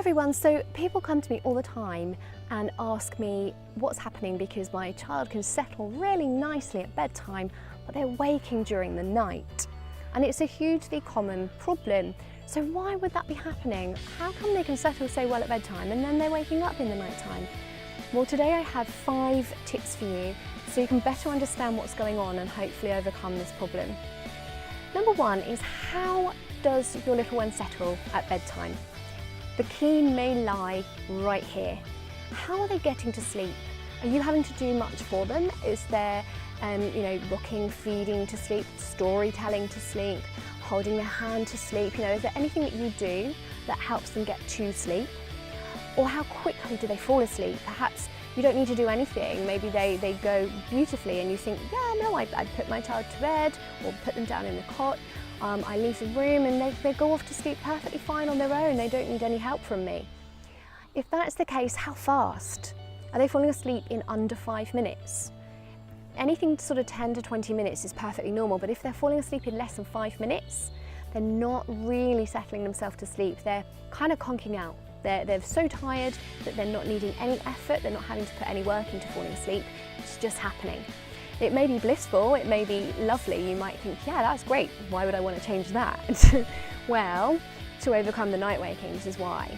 everyone, so people come to me all the time and ask me what's happening because my child can settle really nicely at bedtime, but they're waking during the night. And it's a hugely common problem. So why would that be happening? How come they can settle so well at bedtime and then they're waking up in the night time? Well, today I have 5 tips for you so you can better understand what's going on and hopefully overcome this problem. Number 1 is, how does your little one settle at bedtime? The key may lie right here. How are they getting to sleep? Are you having to do much for them? Is there, rocking, feeding to sleep, storytelling to sleep, holding their hand to sleep? Is there anything that you do that helps them get to sleep? Or how quickly do they fall asleep? Perhaps you don't need to do anything. Maybe they go beautifully and you think, yeah, no, I'd put my child to bed or put them down in the cot. I leave the room and they go off to sleep perfectly fine on their own. They don't need any help from me. If that's the case, how fast? Are they falling asleep in under 5 minutes? Anything sort of 10 to 20 minutes is perfectly normal, but if they're falling asleep in less than 5 minutes, they're not really settling themselves to sleep. They're kind of conking out. They're so tired that they're not needing any effort, they're not having to put any work into falling asleep. It's just happening. It may be blissful, it may be lovely. You might think, yeah, that's great. Why would I want to change that? Well, to overcome the night wakings is why.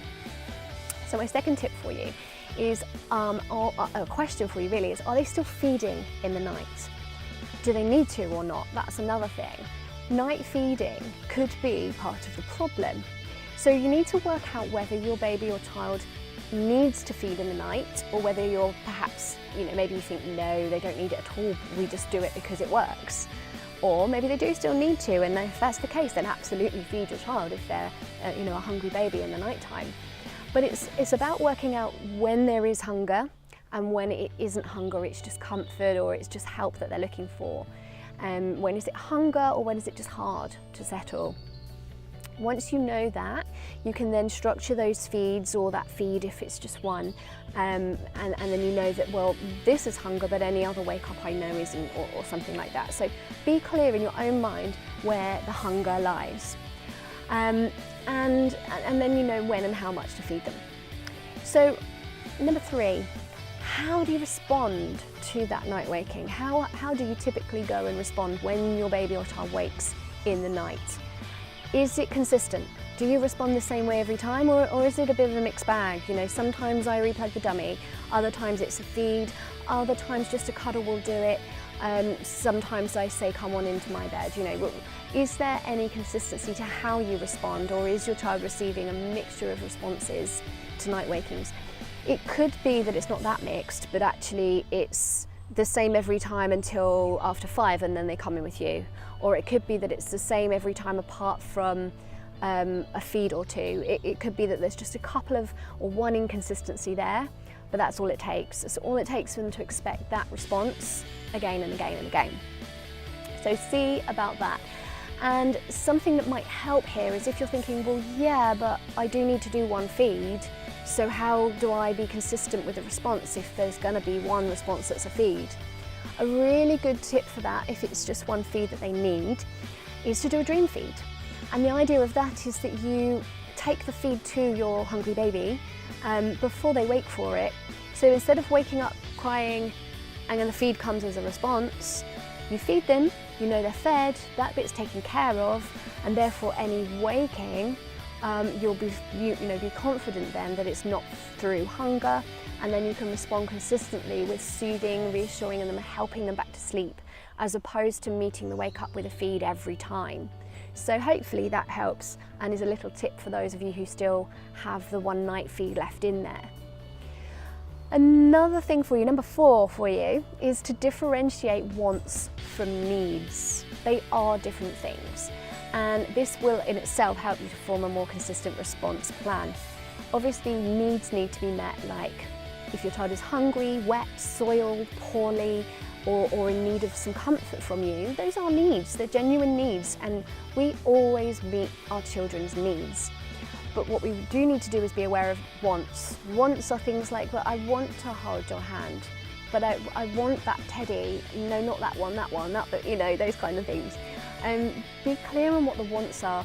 So my second tip for you is, a question for you really is, are they still feeding in the night? Do they need to or not? That's another thing. Night feeding could be part of the problem. So you need to work out whether your baby or child needs to feed in the night, or whether you're perhaps, maybe you think, no, they don't need it at all, we just do it because it works. Or maybe they do still need to, and if that's the case, then absolutely feed your child if they're a hungry baby in the night time. But it's about working out when there is hunger and when it isn't hunger, it's just comfort or it's just help that they're looking for. When is it hunger or when is it just hard to settle? Once you know that, you can then structure those feeds, or that feed if it's just one, and then you know that, well, this is hunger, but any other wake up I know isn't, or something like that. So be clear in your own mind where the hunger lies. And then you know when and how much to feed them. So number 3, how do you respond to that night waking? How do you typically go and respond when your baby or child wakes in the night? Is it consistent? Do you respond the same way every time, or is it a bit of a mixed bag? Sometimes I replug the dummy, other times it's a feed, other times just a cuddle will do it. Sometimes I say, come on into my bed. Is there any consistency to how you respond, or is your child receiving a mixture of responses to night wakings? It could be that it's not that mixed, but actually it's the same every time until after 5 and then they come in with you. Or it could be that it's the same every time apart from a feed or 2. It could be that there's just a couple of, or one inconsistency there, but that's all it takes. It's all it takes for them to expect that response again and again and again. So see about that. And something that might help here is if you're thinking, well, yeah, but I do need to do one feed, so how do I be consistent with the response if there's going to be one response that's a feed? A really good tip for that, if it's just one feed that they need, is to do a dream feed. And the idea of that is that you take the feed to your hungry baby before they wake for it. So instead of waking up crying and then the feed comes as a response, you feed them, you know they're fed, that bit's taken care of, and therefore any waking, you'll be confident then that it's not through hunger, and then you can respond consistently with soothing, reassuring them, and helping them back to sleep, as opposed to meeting the wake up with a feed every time. So hopefully that helps and is a little tip for those of you who still have the one night feed left in there. Another thing for you, number 4 for you, is to differentiate wants from needs. They are different things, and this will in itself help you to form a more consistent response plan. Obviously needs need to be met, like if your child is hungry, wet, soiled, poorly, or in need of some comfort from you. Those are needs, they're genuine needs, and we always meet our children's needs. But what we do need to do is be aware of wants. Wants are things like, well, I want to hold your hand, but I want that teddy, no, not that one, those kind of things. Be clear on what the wants are.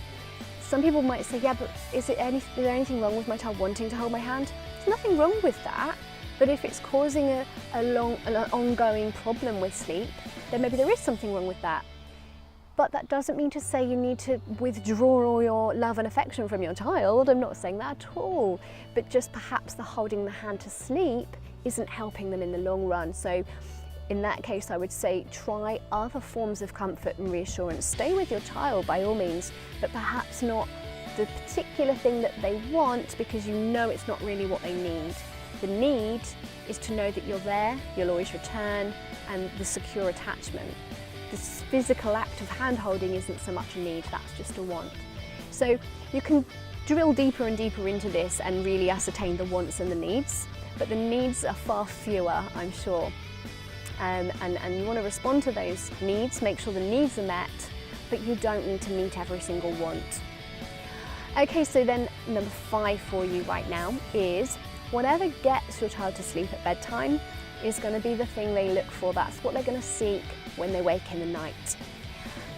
Some people might say, yeah, but is there anything wrong with my child wanting to hold my hand? There's nothing wrong with that. But if it's causing an ongoing problem with sleep, then maybe there is something wrong with that. But that doesn't mean to say you need to withdraw all your love and affection from your child. I'm not saying that at all. But just perhaps the holding the hand to sleep isn't helping them in the long run. So in that case, I would say try other forms of comfort and reassurance. Stay with your child by all means, but perhaps not the particular thing that they want, because you know it's not really what they need. The need is to know that you're there, you'll always return, and the secure attachment. This physical act of hand holding isn't so much a need, that's just a want. So you can drill deeper and deeper into this and really ascertain the wants and the needs, but the needs are far fewer, I'm sure. And you want to respond to those needs, make sure the needs are met, but you don't need to meet every single want. Okay, so then number 5 for you right now is whatever gets your child to sleep at bedtime is going to be the thing they look for. That's what they're going to seek when they wake in the night.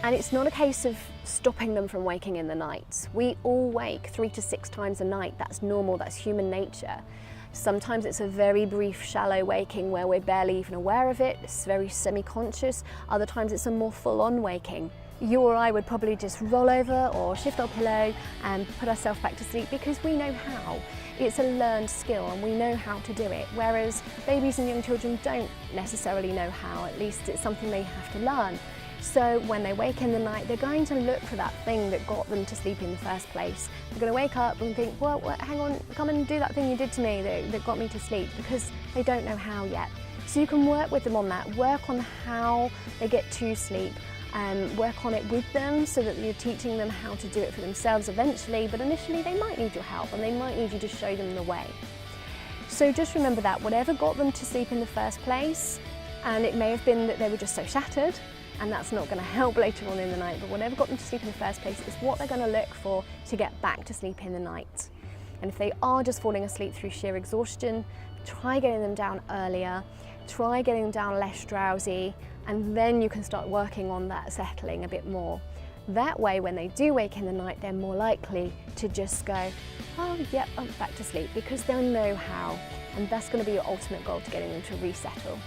And it's not a case of stopping them from waking in the night. We all wake 3 to 6 times a night. That's normal, that's human nature. Sometimes it's a very brief, shallow waking where we're barely even aware of it. It's very semi-conscious. Other times it's a more full-on waking. You or I would probably just roll over or shift our pillow and put ourselves back to sleep because we know how. It's a learned skill and we know how to do it, whereas babies and young children don't necessarily know how. At least it's something they have to learn. So when they wake in the night, they're going to look for that thing that got them to sleep in the first place. They're going to wake up and think, well, hang on, come and do that thing you did to me that got me to sleep, because they don't know how yet. So you can work with them on that, work on how they get to sleep, and work on it with them so that you're teaching them how to do it for themselves eventually, but initially they might need your help and they might need you to show them the way. So just remember that whatever got them to sleep in the first place, and it may have been that they were just so shattered, and that's not going to help later on in the night, but whatever got them to sleep in the first place is what they're going to look for to get back to sleep in the night. And if they are just falling asleep through sheer exhaustion, try getting them down earlier, try getting them down less drowsy, and then you can start working on that settling a bit more. That way, when they do wake in the night, they're more likely to just go, oh, yep, I'm back to sleep, because they'll know how. And that's going to be your ultimate goal, to getting them to resettle.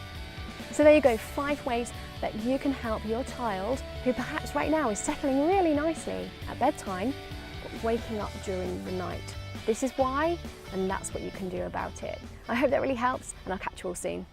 So there you go, 5 ways that you can help your child, who perhaps right now is settling really nicely at bedtime, but waking up during the night. This is why, and that's what you can do about it. I hope that really helps, and I'll catch you all soon.